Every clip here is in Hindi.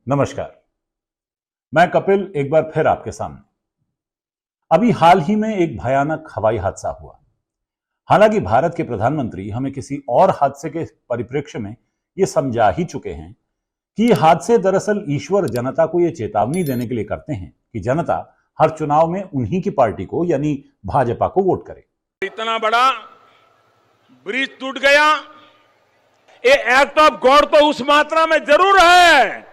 नमस्कार, मैं कपिल एक बार फिर आपके सामने। अभी हाल ही में एक भयानक हवाई हादसा हुआ। हालांकि भारत के प्रधानमंत्री हमें किसी और हादसे के परिप्रेक्ष्य में यह समझा ही चुके हैं कि ये हादसे दरअसल ईश्वर जनता को यह चेतावनी देने के लिए करते हैं कि जनता हर चुनाव में उन्हीं की पार्टी को यानी भाजपा को वोट करे। इतना बड़ा ब्रिज टूट गया, ये एक्ट ऑफ गॉड तो उस मात्रा में जरूर है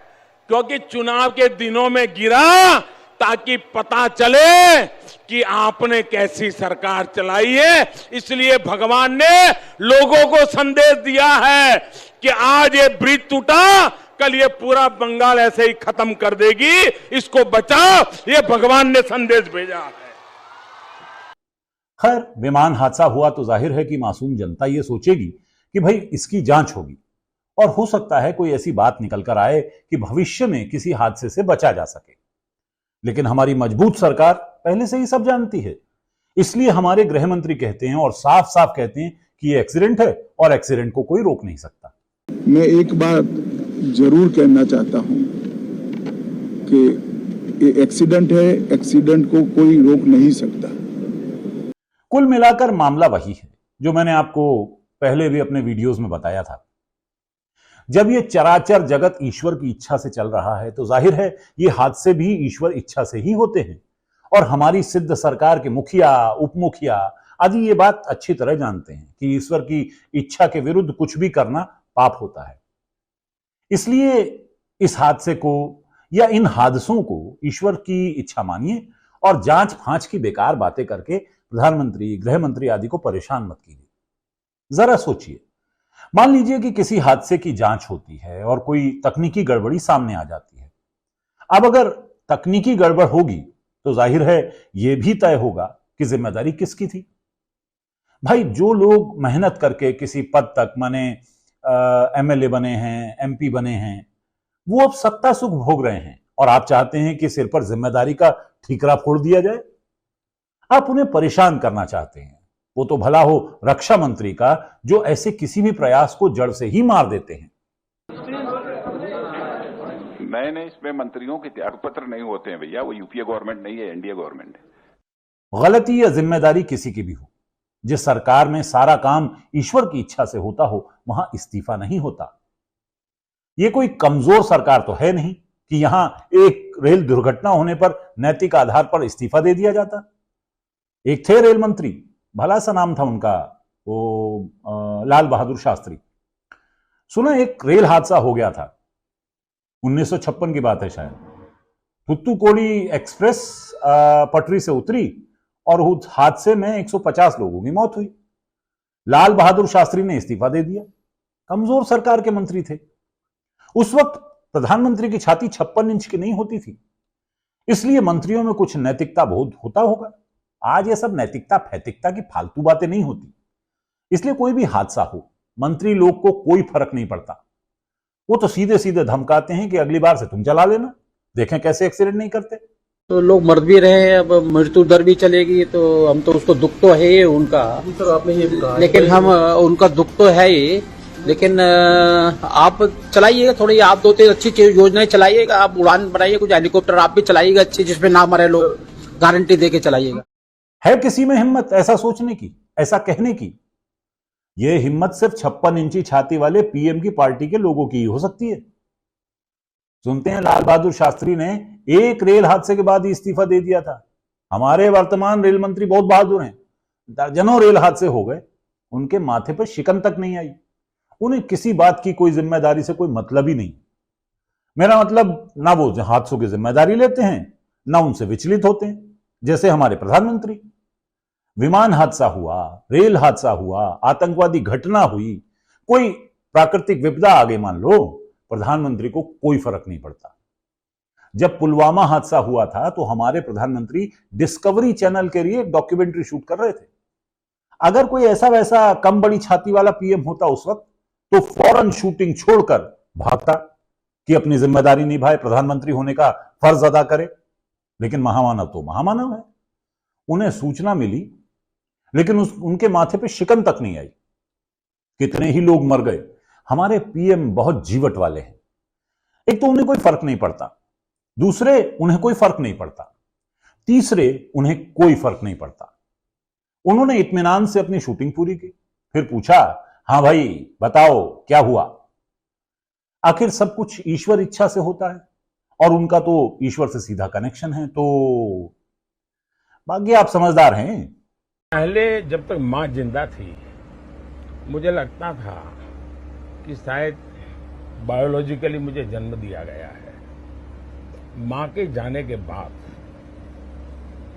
क्योंकि चुनाव के दिनों में गिरा ताकि पता चले कि आपने कैसी सरकार चलाई है। इसलिए भगवान ने लोगों को संदेश दिया है कि आज ये ब्रिज टूटा, कल ये पूरा बंगाल ऐसे ही खत्म कर देगी, इसको बचाओ, ये भगवान ने संदेश भेजा है। खैर, विमान हादसा हुआ तो जाहिर है कि मासूम जनता ये सोचेगी कि भाई इसकी जांच होगी और हो सकता है कोई ऐसी बात निकल कर आए कि भविष्य में किसी हादसे से बचा जा सके। लेकिन हमारी मजबूत सरकार पहले से ही सब जानती है। इसलिए हमारे गृह मंत्री कहते हैं और साफ साफ कहते हैं कि ये एक्सीडेंट है और एक्सीडेंट को कोई रोक नहीं सकता। मैं एक बात जरूर कहना चाहता हूं कि ये एक्सीडेंट है, एक्सीडेंट को कोई रोक नहीं सकता। कुल मिलाकर मामला वही है जो मैंने आपको पहले भी अपने वीडियोस में बताया था। जब ये चराचर जगत ईश्वर की इच्छा से चल रहा है तो जाहिर है ये हादसे भी ईश्वर इच्छा से ही होते हैं और हमारी सिद्ध सरकार के मुखिया, उप मुखिया आदि ये बात अच्छी तरह जानते हैं कि ईश्वर की इच्छा के विरुद्ध कुछ भी करना पाप होता है। इसलिए इस हादसे को या इन हादसों को ईश्वर की इच्छा मानिए और जांच फांच की बेकार बातें करके प्रधानमंत्री, गृह मंत्री आदि को परेशान मत कीजिए। जरा सोचिए, मान लीजिए कि किसी हादसे की जांच होती है और कोई तकनीकी गड़बड़ी सामने आ जाती है। अब अगर तकनीकी गड़बड़ होगी तो जाहिर है यह भी तय होगा कि जिम्मेदारी किसकी थी। भाई, जो लोग मेहनत करके किसी पद तक माने एमएलए बने हैं, एमपी बने हैं, वो अब सत्ता सुख भोग रहे हैं और आप चाहते हैं कि सिर पर जिम्मेदारी का ठीकरा फोड़ दिया जाए। आप उन्हें परेशान करना चाहते हैं। वो तो भला हो रक्षा मंत्री का जो ऐसे किसी भी प्रयास को जड़ से ही मार देते हैं। नए इसमें मंत्रियों के त्यागपत्र नहीं होते हैं भैया, वो यूपीए गवर्नमेंट नहीं है, एनडीए गवर्नमेंट है। गलती या जिम्मेदारी किसी की भी हो, जिस सरकार में सारा काम ईश्वर की इच्छा से होता हो वहां इस्तीफा नहीं होता। यह कोई कमजोर सरकार तो है नहीं कि यहां एक रेल दुर्घटना होने पर नैतिक आधार पर इस्तीफा दे दिया जाता। एक थे रेल मंत्री, भला सा नाम था उनका, वो लाल बहादुर शास्त्री। सुना एक रेल हादसा हो गया था, 1956 की बात है शायद। थुत्तुकुडी एक्सप्रेस पटरी से उतरी और उस हादसे में 150 लोगों की मौत हुई। लाल बहादुर शास्त्री ने इस्तीफा दे दिया। कमजोर सरकार के मंत्री थे। उस वक्त प्रधानमंत्री की छाती 56 इंच की नहीं होती थी, इसलिए मंत्रियों में कुछ नैतिकता बोध होता होगा। आज ये सब नैतिकता फैतिकता की फालतू बातें नहीं होती। इसलिए कोई भी हादसा हो, मंत्री लोग को कोई फर्क नहीं पड़ता। वो तो सीधे सीधे धमकाते हैं कि अगली बार से तुम चला लेना, देखें कैसे एक्सीडेंट नहीं करते। तो लोग मर भी रहे हैं, अब मृत्यु दर भी चलेगी, तो हम तो उसको दुख तो है ही उनका, सर आपने ये भी कहा, लेकिन हम उनका दुख तो है ही, लेकिन आप चलाइएगा थोड़ी, आप दो तीन अच्छी योजनाएं चलाइएगा, आप उड़ान बनाइए, कुछ हेलीकॉप्टर आप भी चलाइएगा अच्छी, जिसमें ना मरे लोग, गारंटी दे के चलाइएगा। है किसी में हिम्मत ऐसा सोचने की, ऐसा कहने की? यह हिम्मत सिर्फ 56 इंची छाती वाले पीएम की पार्टी के लोगों की ही हो सकती है। सुनते हैं लाल बहादुर शास्त्री ने एक रेल हादसे के बाद ही इस्तीफा दे दिया था। हमारे वर्तमान रेल मंत्री बहुत बहादुर हैं, दर्जनों रेल हादसे हो गए, उनके माथे पर शिकन तक नहीं आई। उन्हें किसी बात की कोई जिम्मेदारी से कोई मतलब ही नहीं। मेरा मतलब, ना वो हादसों की जिम्मेदारी लेते हैं ना उनसे विचलित होते हैं, जैसे हमारे प्रधानमंत्री। विमान हादसा हुआ, रेल हादसा हुआ, आतंकवादी घटना हुई, कोई प्राकृतिक विपदा आगे मान लो, प्रधानमंत्री को कोई फर्क नहीं पड़ता। जब पुलवामा हादसा हुआ था तो हमारे प्रधानमंत्री डिस्कवरी चैनल के लिए एक डॉक्यूमेंट्री शूट कर रहे थे। अगर कोई ऐसा वैसा कम बड़ी छाती वाला पीएम होता उस वक्त, तो फौरन शूटिंग छोड़कर भागता कि अपनी जिम्मेदारी निभाए, प्रधानमंत्री होने का फर्ज अदा करे। लेकिन महामानव तो महामानव है। उन्हें सूचना मिली लेकिन उनके माथे पे शिकन तक नहीं आई। कितने ही लोग मर गए। हमारे पीएम बहुत जीवट वाले हैं। एक तो उन्हें कोई फर्क नहीं पड़ता, दूसरे उन्हें कोई फर्क नहीं पड़ता, तीसरे उन्हें कोई फर्क नहीं पड़ता। उन्होंने इत्मीनान से अपनी शूटिंग पूरी की, फिर पूछा, हां भाई बताओ क्या हुआ। आखिर सब कुछ ईश्वर इच्छा से होता है और उनका तो ईश्वर से सीधा कनेक्शन है, तो बाकी आप समझदार हैं। पहले जब तक मां जिंदा थी मुझे लगता था कि शायद बायोलॉजिकली मुझे जन्म दिया गया है। मां के जाने के बाद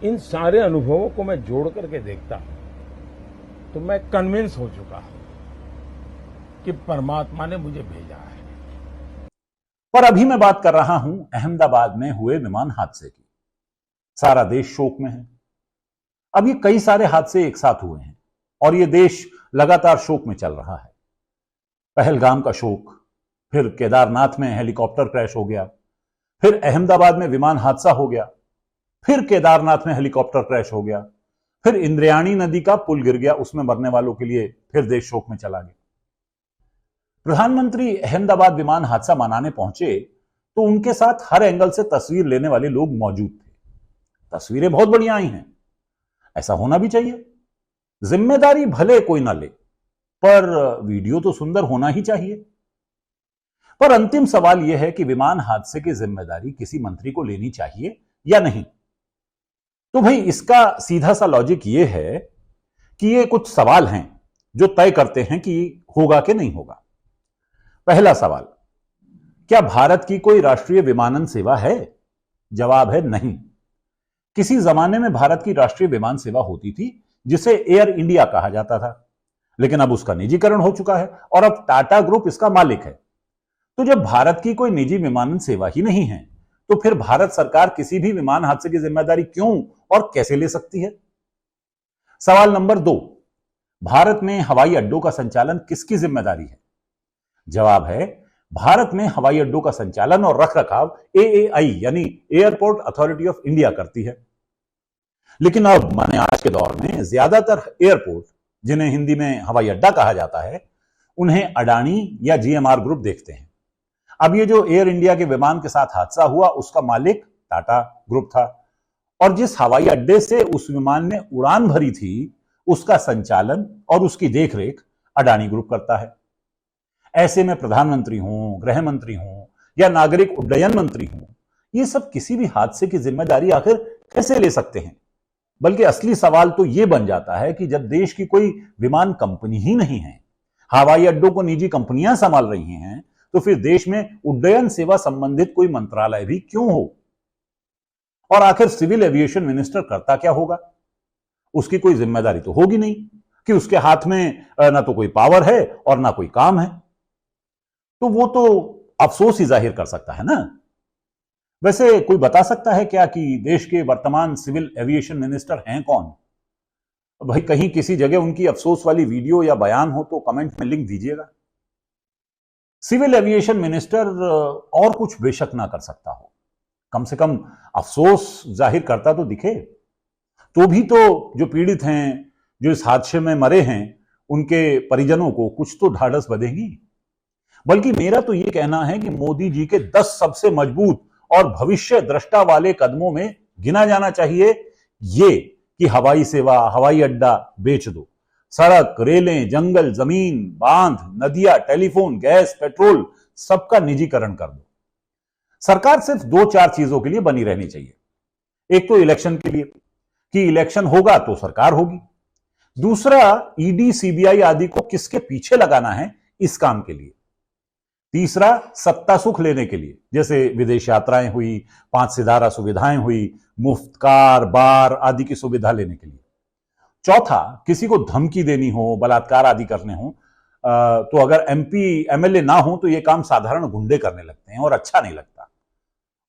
इन सारे अनुभवों को मैं जोड़ करके देखता हूं तो मैं कन्विंस हो चुका हूं कि परमात्मा ने मुझे भेजा है। पर अभी मैं बात कर रहा हूं अहमदाबाद में हुए विमान हादसे की। सारा देश शोक में है। अब ये कई सारे हादसे एक साथ हुए हैं और ये देश लगातार शोक में चल रहा है। पहलगाम का शोक, फिर केदारनाथ में हेलीकॉप्टर क्रैश हो गया, फिर अहमदाबाद में विमान हादसा हो गया, फिर केदारनाथ में हेलीकॉप्टर क्रैश हो गया, फिर इंद्रायणी नदी का पुल गिर गया, उसमें मरने वालों के लिए फिर देश शोक में चला गया। प्रधानमंत्री अहमदाबाद विमान हादसा मनाने पहुंचे तो उनके साथ हर एंगल से तस्वीर लेने वाले लोग मौजूद थे। तस्वीरें बहुत बढ़िया आई हैं, ऐसा होना भी चाहिए। जिम्मेदारी भले कोई ना ले, पर वीडियो तो सुंदर होना ही चाहिए। पर अंतिम सवाल यह है कि विमान हादसे की जिम्मेदारी किसी मंत्री को लेनी चाहिए या नहीं। तो भाई इसका सीधा सा लॉजिक यह है कि ये कुछ सवाल हैं जो तय करते हैं कि होगा कि नहीं होगा। पहला सवाल, क्या भारत की कोई राष्ट्रीय विमानन सेवा है? जवाब है नहीं। किसी जमाने में भारत की राष्ट्रीय विमान सेवा होती थी जिसे एयर इंडिया कहा जाता था, लेकिन अब उसका निजीकरण हो चुका है और अब टाटा ग्रुप इसका मालिक है। तो जब भारत की कोई निजी विमानन सेवा ही नहीं है तो फिर भारत सरकार किसी भी विमान हादसे की जिम्मेदारी क्यों और कैसे ले सकती है? सवाल नंबर 2, भारत में हवाई अड्डों का संचालन किसकी जिम्मेदारी है? जवाब है, भारत में हवाई अड्डों का संचालन और रखरखाव एएआई यानी एयरपोर्ट अथॉरिटी ऑफ इंडिया करती है। लेकिन अब माने आज के दौर में ज्यादातर एयरपोर्ट, जिन्हें हिंदी में हवाई अड्डा कहा जाता है, उन्हें अडानी या जीएमआर ग्रुप देखते हैं। अब ये जो एयर इंडिया के विमान के साथ हादसा हुआ उसका मालिक टाटा ग्रुप था और जिस हवाई अड्डे से उस विमान ने उड़ान भरी थी उसका संचालन और उसकी देखरेख अडानी ग्रुप करता है। ऐसे में प्रधानमंत्री हों, गृह मंत्री हों या नागरिक उड्डयन मंत्री हों, ये सब किसी भी हादसे की जिम्मेदारी आखिर कैसे ले सकते हैं? बल्कि असली सवाल तो यह बन जाता है कि जब देश की कोई विमान कंपनी ही नहीं है, हवाई अड्डों को निजी कंपनियां संभाल रही हैं, तो फिर देश में उड्डयन सेवा संबंधित कोई मंत्रालय भी क्यों हो? और आखिर सिविल एविएशन मिनिस्टर करता क्या होगा? उसकी कोई जिम्मेदारी तो होगी नहीं कि उसके हाथ में ना तो कोई पावर है और ना कोई काम है। तो वो तो अफसोस ही जाहिर कर सकता है ना। वैसे कोई बता सकता है क्या कि देश के वर्तमान सिविल एविएशन मिनिस्टर हैं कौन? भाई कहीं किसी जगह उनकी अफसोस वाली वीडियो या बयान हो तो कमेंट में लिंक दीजिएगा। सिविल एविएशन मिनिस्टर और कुछ बेशक ना कर सकता हो, कम से कम अफसोस जाहिर करता तो दिखे। तो भी तो जो पीड़ित हैं, जो इस हादसे में मरे हैं, उनके परिजनों को कुछ तो ढाढ़स बंधेगी। बल्कि मेरा तो यह कहना है कि मोदी जी के 10 सबसे मजबूत और भविष्य दृष्टा वाले कदमों में गिना जाना चाहिए ये कि हवाई सेवा, हवाई अड्डा बेच दो, सड़क, रेलें, जंगल, जमीन, बांध, नदियां, टेलीफोन, गैस, पेट्रोल, सबका निजीकरण कर दो। सरकार सिर्फ 2-4 चीजों के लिए बनी रहनी चाहिए। एक तो इलेक्शन के लिए कि इलेक्शन होगा तो सरकार होगी। दूसरा, ईडी, सीबीआई आदि को किसके पीछे लगाना है इस काम के लिए। तीसरा, सत्ता सुख लेने के लिए, जैसे विदेश यात्राएं हुई, 5 सितारा सुविधाएं हुई, मुफ्त कार, बार आदि की सुविधा लेने के लिए। चौथा, किसी को धमकी देनी हो, बलात्कार आदि करने हो, तो अगर एमपी एमएलए ना हो तो यह काम साधारण गुंडे करने लगते हैं और अच्छा नहीं लगता।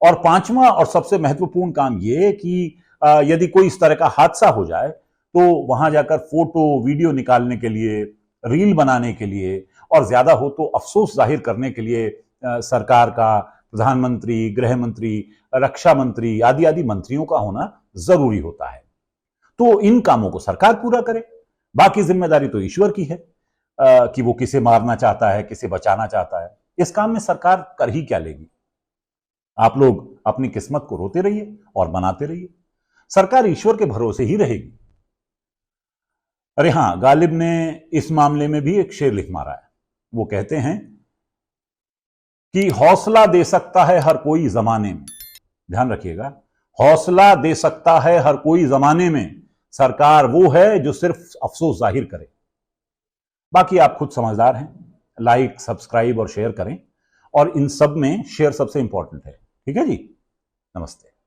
और पांचवा और सबसे महत्वपूर्ण काम यह कि यदि कोई इस तरह का हादसा हो जाए तो वहां जाकर फोटो, वीडियो निकालने के लिए, रील बनाने के लिए और ज्यादा हो तो अफसोस जाहिर करने के लिए सरकार का, प्रधानमंत्री, गृह मंत्री, रक्षा मंत्री आदि आदि मंत्रियों का होना जरूरी होता है। तो इन कामों को सरकार पूरा करे, बाकी जिम्मेदारी तो ईश्वर की है कि वो किसे मारना चाहता है, किसे बचाना चाहता है। इस काम में सरकार कर ही क्या लेगी? आप लोग अपनी किस्मत को रोते रहिए और बनाते रहिए। सरकार ईश्वर के भरोसे ही रहेगी। अरे हां, गालिब ने इस मामले में भी एक शेर लिख मारा है। वो कहते हैं कि हौसला दे सकता है हर कोई जमाने में, ध्यान रखिएगा, हौसला दे सकता है हर कोई जमाने में, सरकार वो है जो सिर्फ अफसोस जाहिर करे। बाकी आप खुद समझदार हैं। लाइक, सब्सक्राइब और शेयर करें, और इन सब में शेयर सबसे इंपॉर्टेंट है। ठीक है जी, नमस्ते।